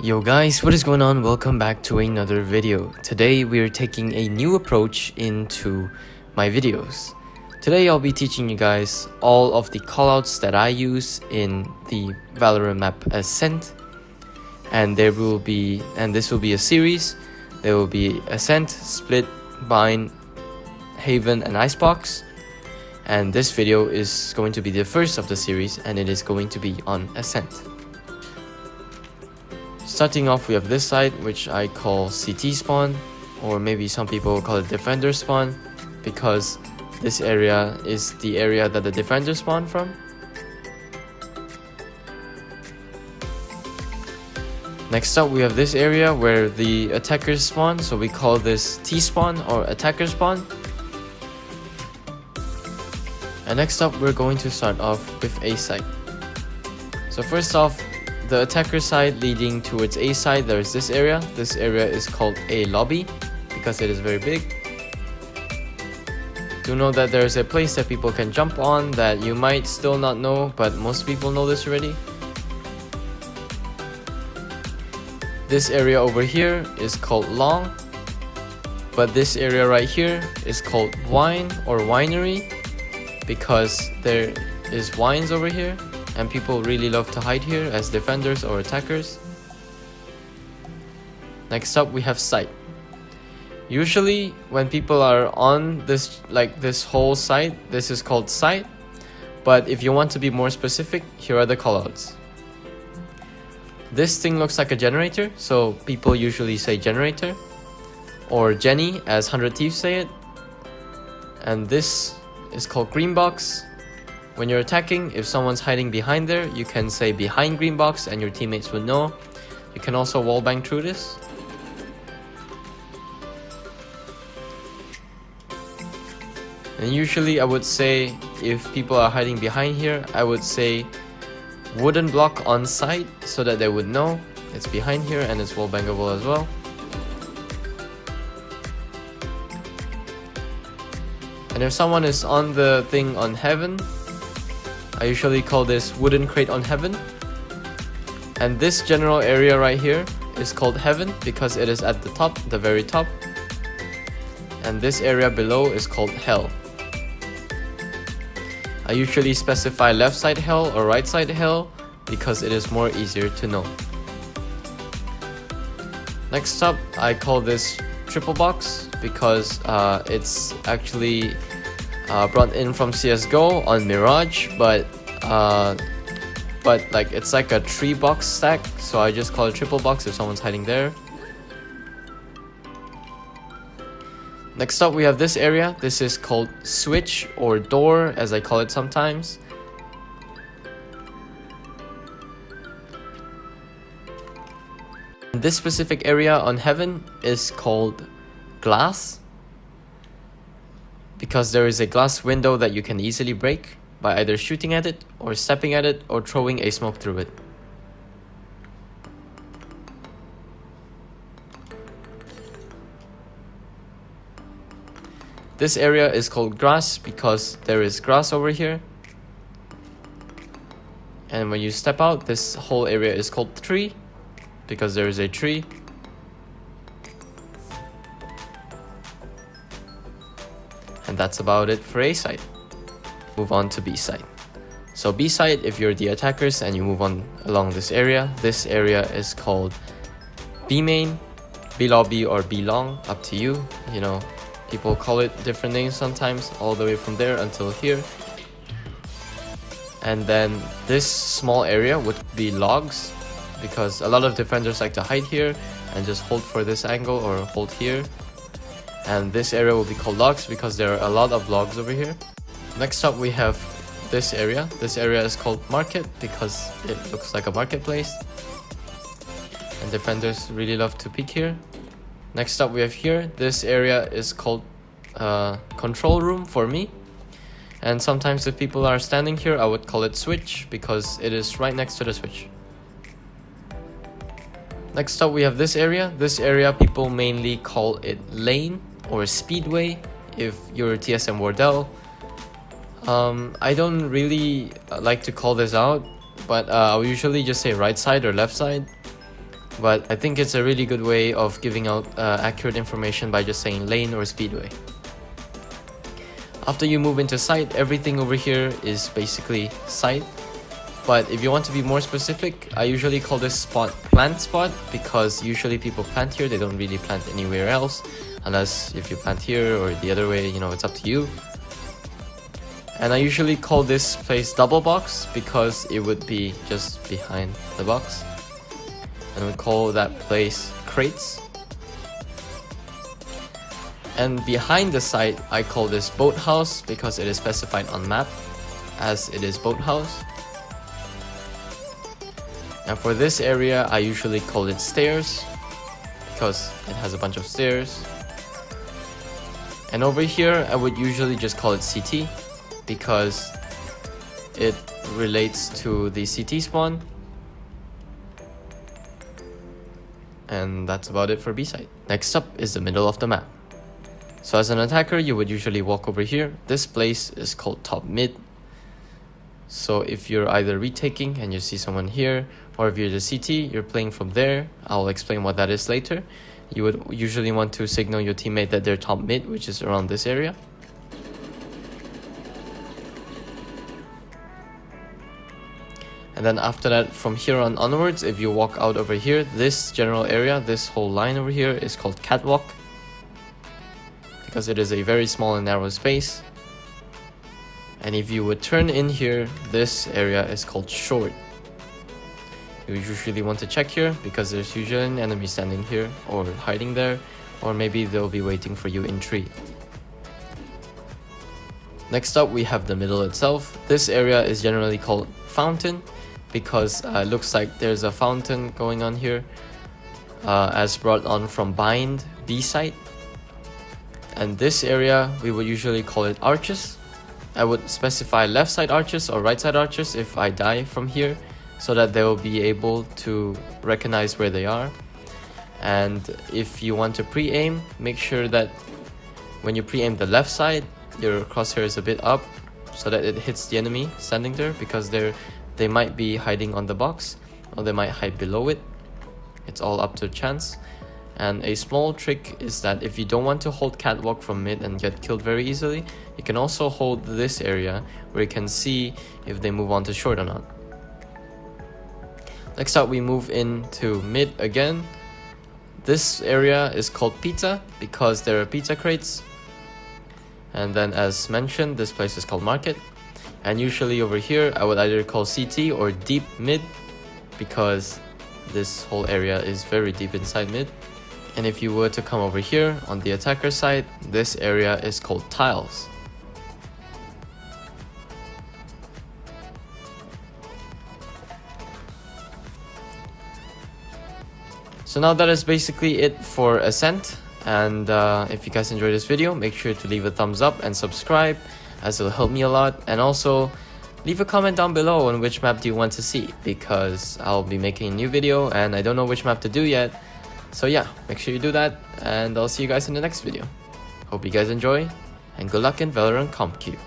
Yo guys, what is going on? Welcome back to another video. Today we are taking a new approach into my videos. Today I'll be teaching you guys all of the callouts that I use in the Valorant map Ascent. And this will be a series. There will be Ascent, Split, Bind, Haven and Icebox. And this video is going to be the first of the series, and it is going to be on Ascent. Starting off, we have this side, which I call CT spawn, or maybe some people call it defender spawn, because this area is the area that the defender spawn from. Next up, we have this area where the attackers spawn, so we call this T spawn or attacker spawn. And next up, we're going to start off with A side. So first off, the attacker side leading towards A side, there's this area. This area is called A lobby because it is very big. Do know that there's a place that people can jump on that you might still not know, but most people know this already. This area over here is called long, but this area right here is called wine or winery because there is wines over here. And people really love to hide here as defenders or attackers. Next up, we have site. Usually when people are on this, like this whole site, this is called site. But if you want to be more specific, here are the callouts. This thing looks like a generator, so people usually say generator, or Jenny as 100 Thieves say it. And this is called green box. When you're attacking, if someone's hiding behind there, you can say behind green box and your teammates would know. You can also wallbang through this. And usually I would say, if people are hiding behind here, I would say wooden block on site so that they would know it's behind here and it's wallbangable as well. And if someone is on the thing on heaven, I usually call this wooden crate on heaven. And this general area right here is called heaven because it is at the top, the very top. And this area below is called hell. I usually specify left side hell or right side hell because it is more easier to know. Next up, I call this triple box because it's actually brought in from CSGO on Mirage, but like it's like a 3-box stack, so I just call it triple box if someone's hiding there. Next up, we have this area. This is called switch or door, as I call it sometimes. This specific area on heaven is called glass, because there is a glass window that you can easily break by either shooting at it or stepping at it or throwing a smoke through it. This area is called grass because there is grass over here. And when you step out, this whole area is called tree because there is a tree. And that's about it for A side. Move on to B side. So B side, if you're the attackers and you move on along this area is called B main, B lobby or B long, up to you. You know, people call it different names sometimes, all the way from there until here. And then this small area would be logs, because a lot of defenders like to hide here and just hold for this angle or hold here. And this area will be called logs because there are a lot of logs over here. Next up, we have this area. This area is called market because it looks like a marketplace. And defenders really love to peek here. Next up, we have here. This area is called control room for me. And sometimes if people are standing here, I would call it switch because it is right next to the switch. Next up, we have this area. This area people mainly call it lane or speedway if you're TSM Wardell. I don't really like to call this out, but I'll usually just say right side or left side. but I think it's a really good way of giving out accurate information by just saying lane or speedway. After you move into site, everything over here is basically site. But if you want to be more specific, I usually call this spot plant spot, because usually people plant here, they don't really plant anywhere else. Unless if you plant here or the other way, you know, it's up to you. And I usually call this place double box because it would be just behind the box. And we call that place crates. And behind the site, I call this boathouse because it is specified on map as it is boathouse. And for this area, I usually call it stairs because it has a bunch of stairs. And over here, I would usually just call it CT because it relates to the CT spawn. And that's about it for B site. Next up is the middle of the map. So as an attacker, you would usually walk over here. This place is called top mid. So if you're either retaking and you see someone here, or if you're the CT, you're playing from there. I'll explain what that is later. You would usually want to signal your teammate that they're top mid, which is around this area. And then after that, from here on onwards, if you walk out over here, this general area, this whole line over here is called catwalk, because it is a very small and narrow space. And if you would turn in here, this area is called short. You usually want to check here because there's usually an enemy standing here or hiding there, or maybe they'll be waiting for you in tree. Next up, we have the middle itself. This area is generally called fountain because it looks like there's a fountain going on here, as brought on from bind B site. And this area, we would usually call it arches. I would specify left side arches or right side arches if I die from here, so that they will be able to recognize where they are. And if you want to pre-aim, make sure that when you pre-aim the left side, your crosshair is a bit up so that it hits the enemy standing there, because they might be hiding on the box or they might hide below it. It's all up to chance. And a small trick is that if you don't want to hold catwalk from mid and get killed very easily, you can also hold this area where you can see if they move on to short or not. Next up, we move into mid again. This area is called pizza because there are pizza crates. And then as mentioned, this place is called market. And usually over here, I would either call CT or deep mid because this whole area is very deep inside mid. And if you were to come over here on the attacker side, this area is called tiles. So now that is basically it for Ascent. And if you guys enjoyed this video, make sure to leave a thumbs up and subscribe, as it'll help me a lot. And also leave a comment down below on which map do you want to see, because I'll be making a new video and I don't know which map to do yet. So yeah, make sure you do that, and I'll see you guys in the next video. Hope you guys enjoy, and good luck in Valorant Comp Queue.